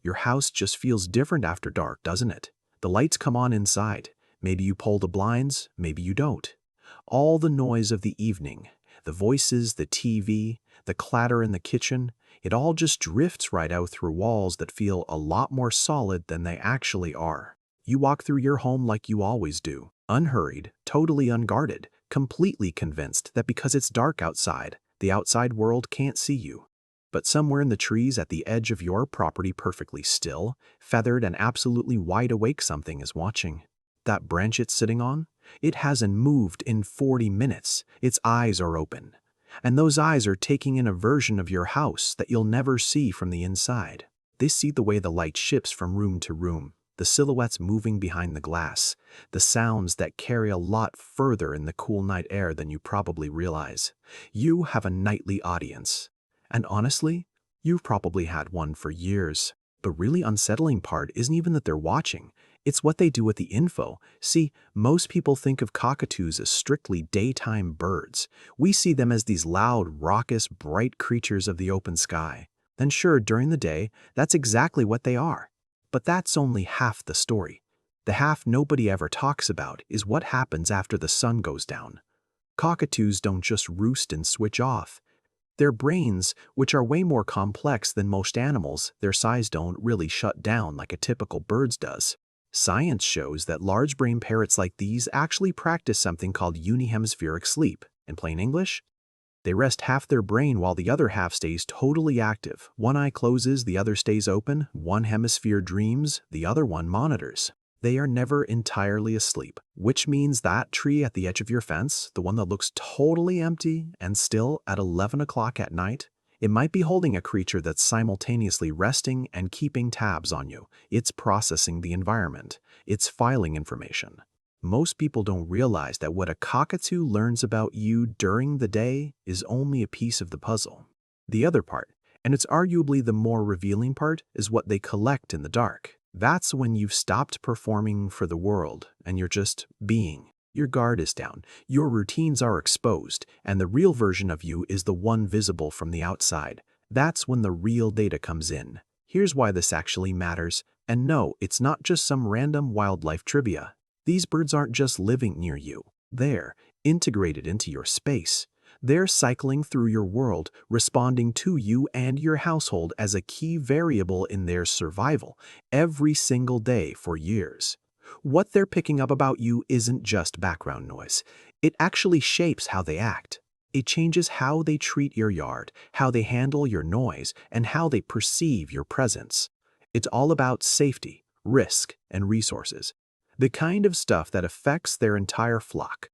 Your house just feels different after dark, doesn't it? The lights come on inside. Maybe you pull the blinds, maybe you don't. All the noise of the evening, the voices, the TV, the clatter in the kitchen, it all just drifts right out through walls that feel a lot more solid than they actually are. You walk through your home like you always do, unhurried, totally unguarded, completely convinced that because it's dark outside, the outside world can't see you. But somewhere in the trees at the edge of your property, perfectly still, feathered and absolutely wide awake, something is watching. That branch it's sitting on? It hasn't moved in 40 minutes. Its eyes are open. And those eyes are taking in a version of your house that you'll never see from the inside. They see the way the light shifts from room to room, the silhouettes moving behind the glass, the sounds that carry a lot further in the cool night air than you probably realize. You have a nightly audience. And honestly, you've probably had one for years. The really unsettling part isn't even that they're watching. It's what they do with the info. See, most people think of cockatoos as strictly daytime birds. We see them as these loud, raucous, bright creatures of the open sky. And sure, during the day, that's exactly what they are. But that's only half the story. The half nobody ever talks about is what happens after the sun goes down. Cockatoos don't just roost and switch off. Their brains, which are way more complex than most animals, their size don't really shut down like a typical bird's does. Science shows that large brain parrots like these actually practice something called unihemispheric sleep. In plain English, they rest half their brain while the other half stays totally active. One eye closes, the other stays open. One hemisphere dreams, the other one monitors. They are never entirely asleep, which means that tree at the edge of your fence, the one that looks totally empty and still at 11 o'clock at night, it might be holding a creature that's simultaneously resting and keeping tabs on you. It's processing the environment. It's filing information. Most people don't realize that what a cockatoo learns about you during the day is only a piece of the puzzle. The other part, and it's arguably the more revealing part, is what they collect in the dark. That's when you've stopped performing for the world and you're just being. Your guard is down, your routines are exposed, and the real version of you is the one visible from the outside. That's when the real data comes in. Here's why this actually matters. And no, it's not just some random wildlife trivia. These birds aren't just living near you. They're integrated into your space. They're cycling through your world, responding to you and your household as a key variable in their survival every single day for years. What they're picking up about you isn't just background noise. It actually shapes how they act. It changes how they treat your yard, how they handle your noise, and how they perceive your presence. It's all about safety, risk, and resources. The kind of stuff that affects their entire flock.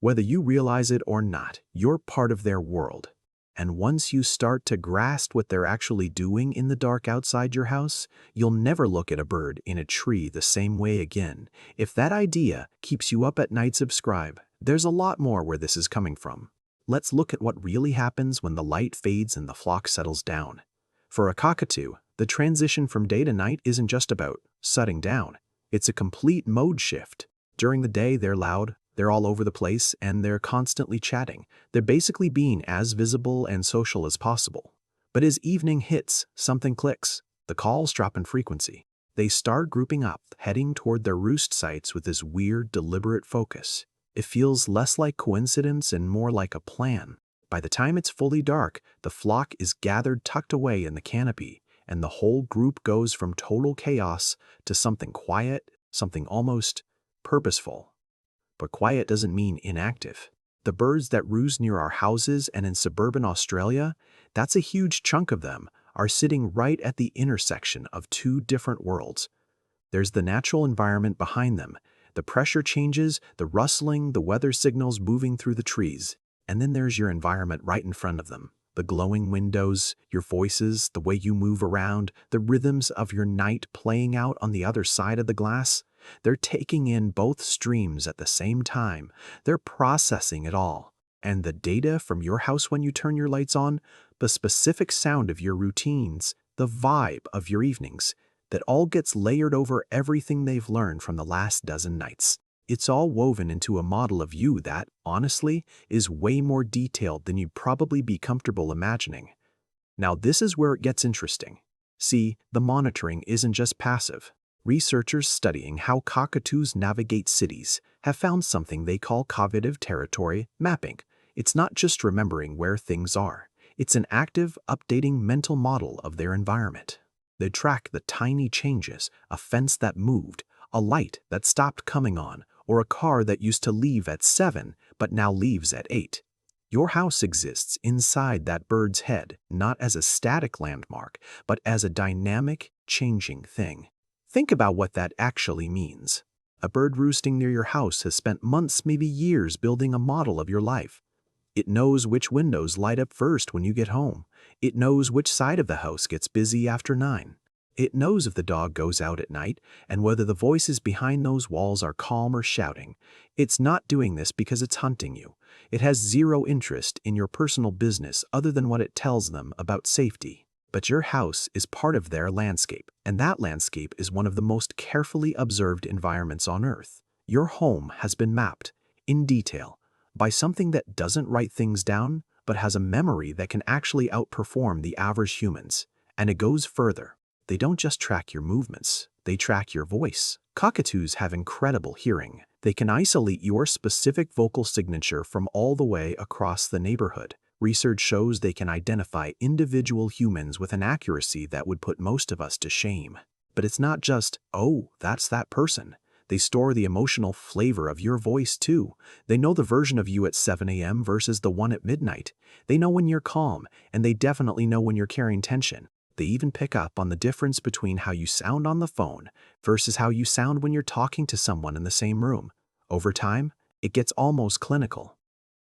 Whether you realize it or not, you're part of their world. And once you start to grasp what they're actually doing in the dark outside your house, you'll never look at a bird in a tree the same way again. If that idea keeps you up at night, subscribe. There's a lot more where this is coming from. Let's look at what really happens when the light fades and the flock settles down. For a cockatoo, the transition from day to night isn't just about shutting down. It's a complete mode shift. During the day, they're loud. They're all over the place, and they're constantly chatting. They're basically being as visible and social as possible. But as evening hits, something clicks. The calls drop in frequency. They start grouping up, heading toward their roost sites with this weird, deliberate focus. It feels less like coincidence and more like a plan. By the time it's fully dark, the flock is gathered tucked away in the canopy, and the whole group goes from total chaos to something quiet, something almost purposeful. But quiet doesn't mean inactive. The birds that roost near our houses and in suburban Australia, that's a huge chunk of them, are sitting right at the intersection of two different worlds. There's the natural environment behind them, the pressure changes, the rustling, the weather signals moving through the trees. And then there's your environment right in front of them. The glowing windows, your voices, the way you move around, the rhythms of your night playing out on the other side of the glass. They're taking in both streams at the same time. They're processing it all. And the data from your house when you turn your lights on, the specific sound of your routines, the vibe of your evenings, that all gets layered over everything they've learned from the last dozen nights. It's all woven into a model of you that, honestly, is way more detailed than you'd probably be comfortable imagining. Now, this is where it gets interesting. See, the monitoring isn't just passive. Researchers studying how cockatoos navigate cities have found something they call cognitive territory mapping. It's not just remembering where things are. It's an active, updating mental model of their environment. They track the tiny changes, a fence that moved, a light that stopped coming on, or a car that used to leave at 7 but now leaves at 8. Your house exists inside that bird's head, not as a static landmark, but as a dynamic, changing thing. Think about what that actually means. A bird roosting near your house has spent months, maybe years, building a model of your life. It knows which windows light up first when you get home. It knows which side of the house gets busy after 9. It knows if the dog goes out at night and whether the voices behind those walls are calm or shouting. It's not doing this because it's hunting you. It has zero interest in your personal business other than what it tells them about safety. But your house is part of their landscape, and that landscape is one of the most carefully observed environments on Earth. Your home has been mapped, in detail, by something that doesn't write things down, but has a memory that can actually outperform the average humans. And it goes further. They don't just track your movements, they track your voice. Cockatoos have incredible hearing. They can isolate your specific vocal signature from all the way across the neighborhood. Research shows they can identify individual humans with an accuracy that would put most of us to shame. But it's not just, oh, that's that person. They store the emotional flavor of your voice too. They know the version of you at 7 a.m. versus the one at midnight. They know when you're calm, and they definitely know when you're carrying tension. They even pick up on the difference between how you sound on the phone versus how you sound when you're talking to someone in the same room. Over time, it gets almost clinical.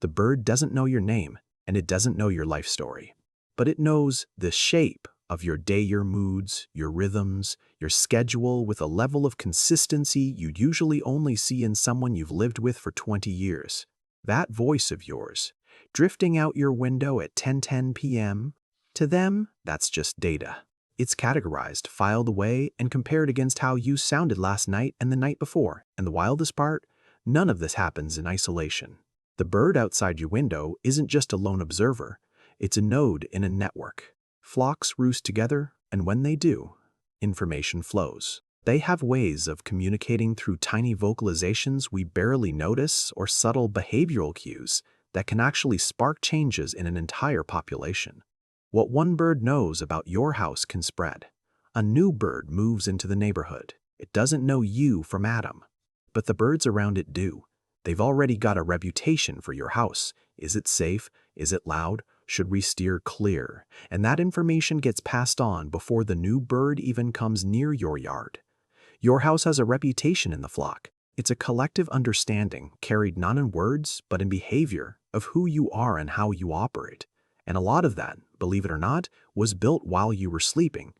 The bird doesn't know your name, and it doesn't know your life story. But it knows the shape of your day, your moods, your rhythms, your schedule with a level of consistency you'd usually only see in someone you've lived with for 20 years. That voice of yours, drifting out your window at 10:10 p.m., to them, that's just data. It's categorized, filed away, and compared against how you sounded last night and the night before. And the wildest part? None of this happens in isolation. The bird outside your window isn't just a lone observer. It's a node in a network. Flocks roost together, and when they do, information flows. They have ways of communicating through tiny vocalizations we barely notice or subtle behavioral cues that can actually spark changes in an entire population. What one bird knows about your house can spread. A new bird moves into the neighborhood. It doesn't know you from Adam, but the birds around it do. They've already got a reputation for your house. Is it safe? Is it loud? Should we steer clear? And that information gets passed on before the new bird even comes near your yard. Your house has a reputation in the flock. It's a collective understanding, carried not in words, but in behavior, of who you are and how you operate. And a lot of that, believe it or not, was built while you were sleeping.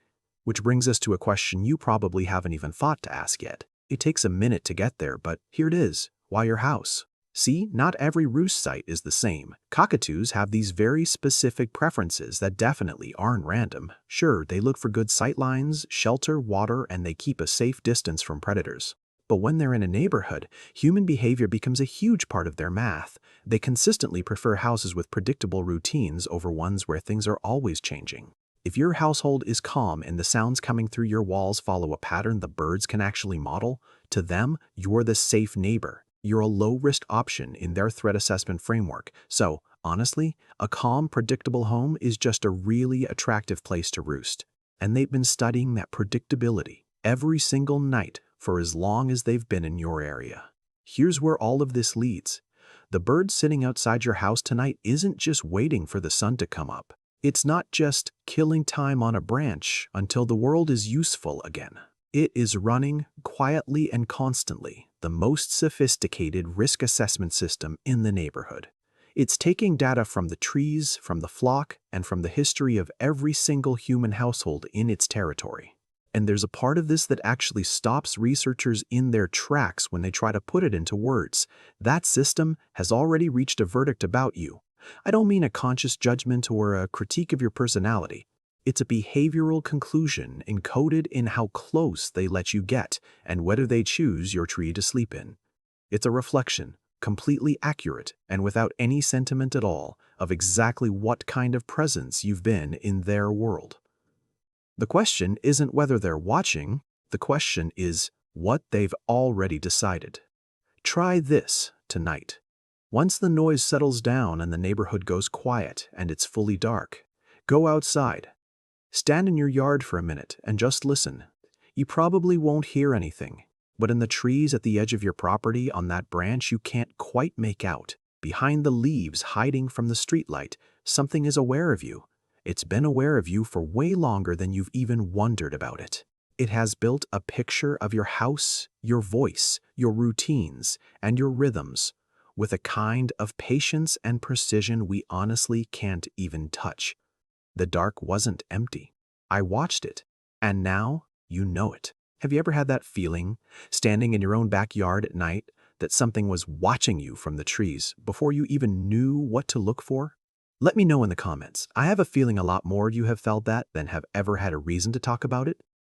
Which brings us to a question you probably haven't even thought to ask yet. It takes a minute to get there, but here it is. Why your house? See, not every roost site is the same. Cockatoos have these very specific preferences that definitely aren't random. Sure, they look for good sight lines, shelter, water, and they keep a safe distance from predators. But when they're in a neighborhood, human behavior becomes a huge part of their math. They consistently prefer houses with predictable routines over ones where things are always changing. If your household is calm and the sounds coming through your walls follow a pattern the birds can actually model, to them, you're the safe neighbor. You're a low-risk option in their threat assessment framework. So, honestly, a calm, predictable home is just a really attractive place to roost. And they've been studying that predictability every single night for as long as they've been in your area. Here's where all of this leads. The bird sitting outside your house tonight isn't just waiting for the sun to come up. It's not just killing time on a branch until the world is useful again. It is running quietly and constantly the most sophisticated risk assessment system in the neighborhood. It's taking data from the trees, from the flock, and from the history of every single human household in its territory. And there's a part of this that actually stops researchers in their tracks when they try to put it into words. That system has already reached a verdict about you. I don't mean a conscious judgment or a critique of your personality. It's a behavioral conclusion encoded in how close they let you get and whether they choose your tree to sleep in. It's a reflection, completely accurate and without any sentiment at all, of exactly what kind of presence you've been in their world. The question isn't whether they're watching, the question is what they've already decided. Try this tonight. Once the noise settles down and the neighborhood goes quiet and it's fully dark, go outside. Stand in your yard for a minute and just listen. You probably won't hear anything, but in the trees at the edge of your property on that branch you can't quite make out. Behind the leaves hiding from the streetlight, something is aware of you. It's been aware of you for way longer than you've even wondered about it. It has built a picture of your house, your voice, your routines, and your rhythms, with a kind of patience and precision we honestly can't even touch. The dark wasn't empty. I watched it, and now you know it. Have you ever had that feeling, standing in your own backyard at night, that something was watching you from the trees before you even knew what to look for? Let me know in the comments. I have a feeling a lot more of you have felt that than have ever had a reason to talk about it.